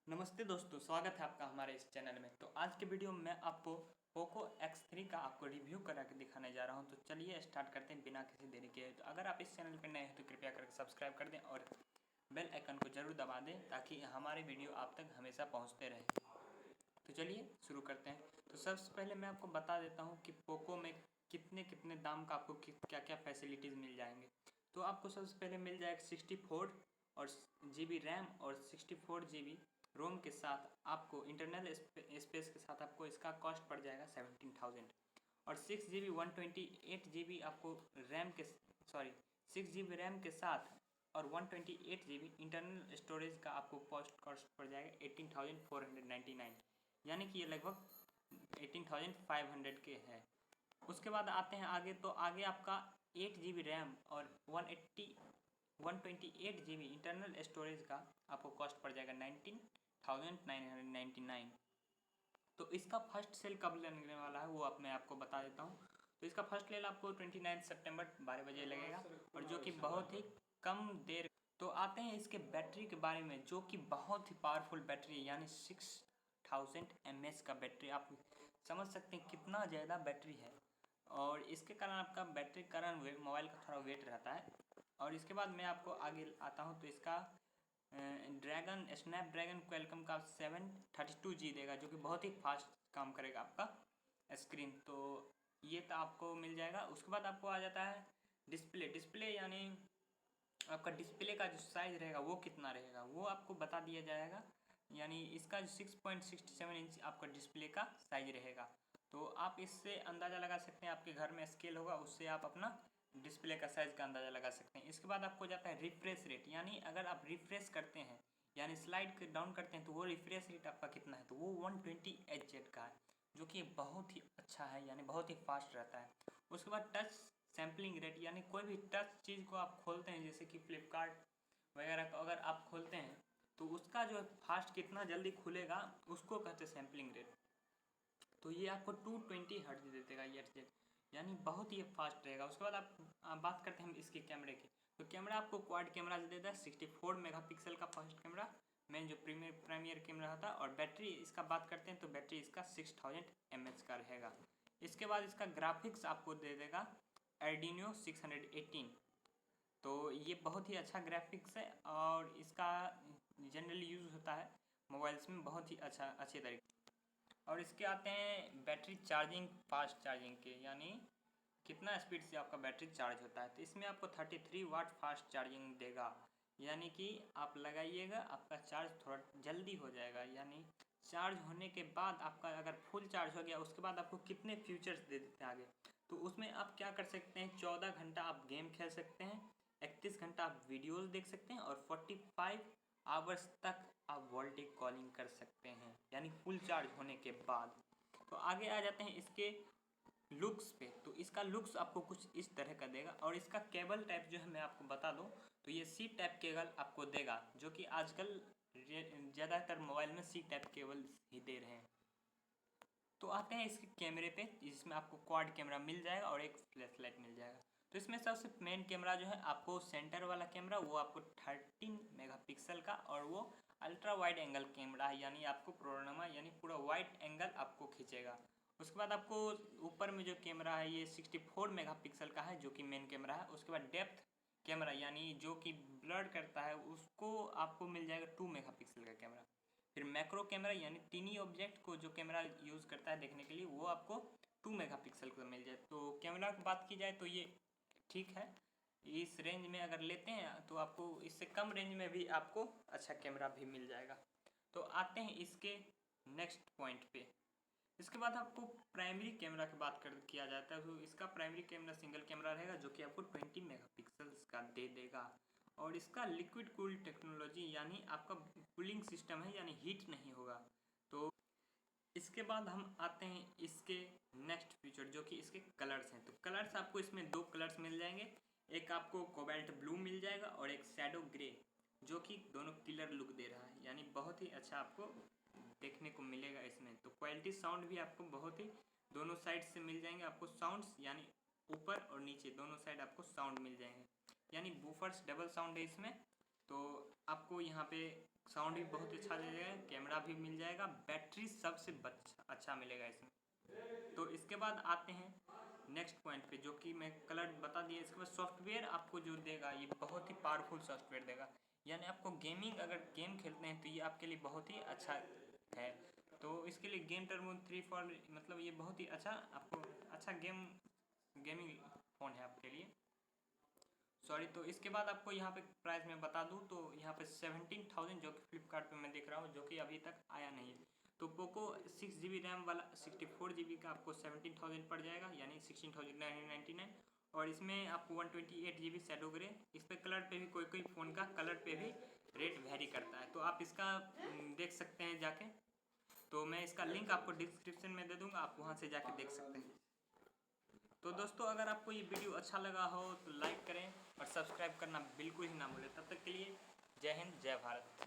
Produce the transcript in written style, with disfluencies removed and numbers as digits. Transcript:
नमस्ते दोस्तों, स्वागत है आपका हमारे इस चैनल में। तो आज के वीडियो में मैं आपको पोको X3 का आपको रिव्यू करा के दिखाने जा रहा हूं। तो चलिए स्टार्ट करते हैं बिना किसी देरी के। तो अगर आप इस चैनल पर नए हैं तो कृपया करके सब्सक्राइब कर दें और बेल आइकन को जरूर दबा दें ताकि हमारे वीडियो आप तक हमेशा पहुँचते रहें। तो चलिए शुरू करते हैं। तो सबसे पहले मैं आपको बता देता हूँ कि पोको में कितने कितने दाम का आपको क्या क्या फैसिलिटीज़ मिल जाएंगे। तो आपको सबसे पहले मिल जाएगा 64 और GB रैम और 64 GB रोम के साथ आपको इंटरनल स्पेस के साथ आपको इसका कॉस्ट पड़ जाएगा 17,000 और 6 GB 128 GB आपको रैम के 6 GB रैम के साथ और 128 GB इंटरनल स्टोरेज का आपको कॉस्ट पड़ जाएगा 18,499, यानी कि ये लगभग 18,500 के है। उसके बाद आते हैं आगे। तो आगे आपका 8 GB रैम और 128 GB इंटरनल स्टोरेज का आपको कॉस्ट पड़ जाएगा 19,999। तो इसका फर्स्ट सेल कब लगने वाला है वो मैं आपको बता देता हूँ। तो इसका फर्स्ट सेल आपको 29 सितंबर 12 बजे लगेगा और जो कि बहुत ही कम देर। तो आते हैं इसके बैटरी के बारे में, जो कि बहुत ही पावरफुल बैटरी है, यानी 6000 mAh का बैटरी। आप समझ सकते हैं कितना ज़्यादा बैटरी है और इसके कारण आपका बैटरी के कारण मोबाइल का थोड़ा वेट रहता है। और इसके बाद मैं आपको आगे आता हूँ। तो इसका स्नैपड्रैगन क्वालकॉम का 732G देगा, जो कि बहुत ही फास्ट काम करेगा आपका स्क्रीन। तो ये तो आपको मिल जाएगा। उसके बाद आपको आ जाता है डिस्प्ले, यानी आपका डिस्प्ले का जो साइज़ रहेगा वो कितना रहेगा वो आपको बता दिया जाएगा। यानी इसका 6.67 इंच आपका डिस्प्ले का साइज रहेगा। तो आप इससे अंदाज़ा लगा सकते हैं, आपके घर में स्केल होगा उससे आप अपना डिस्प्ले का साइज़ का अंदाज़ा लगा सकते हैं। इसके बाद आपको जाता है रिफ्रेश रेट, यानी अगर आप रिफ्रेश करते हैं यानी स्लाइड डाउन करते हैं तो वो रिफ्रेश रेट आपका कितना है, तो वो 120Hz का है, जो कि बहुत ही अच्छा है, यानी बहुत ही फास्ट रहता है। उसके बाद टच सैम्पलिंग रेट, यानी कोई भी टच चीज़ को आप खोलते हैं जैसे कि फ्लिपकार्ट वगैरह को अगर आप खोलते हैं तो उसका जो फास्ट कितना जल्दी खुलेगा उसको कहते हैं सैम्पलिंग रेट। तो ये आपको 220 हर्ट्ज दे देगा ये Hz, यानी बहुत ही फास्ट रहेगा। उसके बाद आप बात करते हैं हम इसके कैमरे की। तो कैमरा आपको क्वाड कैमरा दे देता है, 64 मेगापिक्सल का फर्स्ट कैमरा, मेन जो प्रीमियर कैमरा होता है। और बैटरी इसका बात करते हैं तो बैटरी इसका 6000 mAh का रहेगा। इसके बाद इसका ग्राफिक्स आपको दे देगा Adreno 618। तो ये बहुत ही अच्छा ग्राफिक्स है और इसका जनरली यूज़ होता है मोबाइल्स में बहुत ही अच्छे तरीके। और इसके आते हैं बैटरी चार्जिंग, फास्ट चार्जिंग के, यानी कितना स्पीड से आपका बैटरी चार्ज होता है। तो इसमें आपको 33 वाट फास्ट चार्जिंग देगा, यानी कि आप लगाइएगा आपका चार्ज थोड़ा जल्दी हो जाएगा। यानी चार्ज होने के बाद आपका अगर फुल चार्ज हो गया उसके बाद आपको कितने फीचर्स दे देते हैं आगे। तो उसमें आप क्या कर सकते हैं, 14 घंटा आप गेम खेल सकते हैं, 31 घंटा आप वीडियोज़ देख सकते हैं और 45 आवर्स तक आप वॉल्टी कॉलिंग कर सकते हैं, यानी फुल चार्ज होने के बाद। तो आगे आ जाते हैं इसके लुक्स पे। तो इसका लुक्स आपको कुछ इस तरह का देगा। और इसका केबल टाइप जो है मैं आपको बता दूं तो ये सी टाइप केबल आपको देगा, जो कि आजकल ज़्यादातर मोबाइल में सी टाइप केबल ही दे रहे हैं। तो आते हैं इसके कैमरे पे, जिसमें आपको क्वाड कैमरा मिल जाएगा और एक फ्लैश लाइट मिल जाएगा। तो इसमें सबसे मेन कैमरा जो है आपको सेंटर वाला कैमरा वो आपको 13 मेगापिक्सल का और वो अल्ट्रा वाइड एंगल कैमरा है, यानी आपको प्रोनामा यानी पूरा वाइड एंगल आपको खींचेगा। उसके बाद आपको ऊपर में जो कैमरा है ये 64 मेगापिक्सल का है, जो कि मेन कैमरा है। उसके बाद डेप्थ कैमरा यानी जो कि ब्लर करता है उसको आपको मिल जाएगा 2 मेगापिक्सल का कैमरा। फिर मैक्रो कैमरा यानी टीनी ऑब्जेक्ट को जो कैमरा यूज़ करता है देखने के लिए वो आपको 2 मेगापिक्सल का मिल जाए। तो कैमरा की बात की जाए तो ये ठीक है, इस रेंज में अगर लेते हैं तो आपको इससे कम रेंज में भी आपको अच्छा कैमरा भी मिल जाएगा। तो आते हैं इसके नेक्स्ट पॉइंट पे। इसके बाद आपको प्राइमरी कैमरा की बात किया जाता है। तो इसका प्राइमरी कैमरा सिंगल कैमरा रहेगा, जो कि आपको 20 मेगापिक्सल्स का दे देगा। और इसका लिक्विड कूल टेक्नोलॉजी, यानी आपका कूलिंग सिस्टम है, यानी हीट नहीं होगा। तो इसके बाद हम आते हैं इसके नेक्स्ट फीचर, जो कि इसके कलर्स हैं। तो कलर्स आपको इसमें 2 कलर्स मिल जाएंगे, एक आपको कोबाल्ट ब्लू मिल जाएगा और एक शैडो ग्रे, जो कि दोनों किलर लुक दे रहा है, यानी बहुत ही अच्छा आपको देखने को मिलेगा इसमें। तो क्वालिटी साउंड भी आपको बहुत ही दोनों साइड से मिल जाएंगे आपको साउंड्स, यानी ऊपर और नीचे दोनों साइड आपको साउंड मिल जाएंगे, यानी बूफर्स डबल साउंड है इसमें। तो आपको यहाँ पे साउंड भी बहुत अच्छा दे जाएगा, कैमरा भी मिल जाएगा, बैटरी सबसे अच्छा मिलेगा इसमें। तो इसके बाद आते हैं नेक्स्ट पॉइंट पे, जो कि मैं कलर बता दिया। इसके बाद सॉफ्टवेयर आपको जो देगा ये बहुत ही पावरफुल सॉफ्टवेयर देगा, यानी आपको गेमिंग अगर गेम खेलते हैं तो ये आपके लिए बहुत ही अच्छा है। तो इसके लिए गेम टर्बो 3 मतलब ये बहुत ही अच्छा आपको अच्छा गेमिंग फ़ोन है आपके लिए। सॉरी, तो इसके बाद आपको यहाँ पे प्राइस मैं बता दूँ तो यहाँ पे 17,000 जो कि फ्लिपकार्ट पे मैं देख रहा हूँ, जो कि अभी तक आया नहीं है। तो पोको 6GB रैम वाला 64GB का आपको 17,000 पड़ जाएगा, यानी 16,999। और इसमें आपको 128GB शैडो ग्रे। इस पर कलर पे भी कोई फ़ोन का कलर पे भी रेट वेरी करता है, तो आप इसका देख सकते हैं जाके। तो मैं इसका लिंक आपको डिस्क्रिप्शन में दे दूँगा, आप वहाँ से जाके देख सकते हैं। तो दोस्तों, अगर आपको ये वीडियो अच्छा लगा हो तो लाइक करें और सब्सक्राइब करना बिल्कुल ही ना भूलें। तब तक के लिए जय हिंद, जय भारत।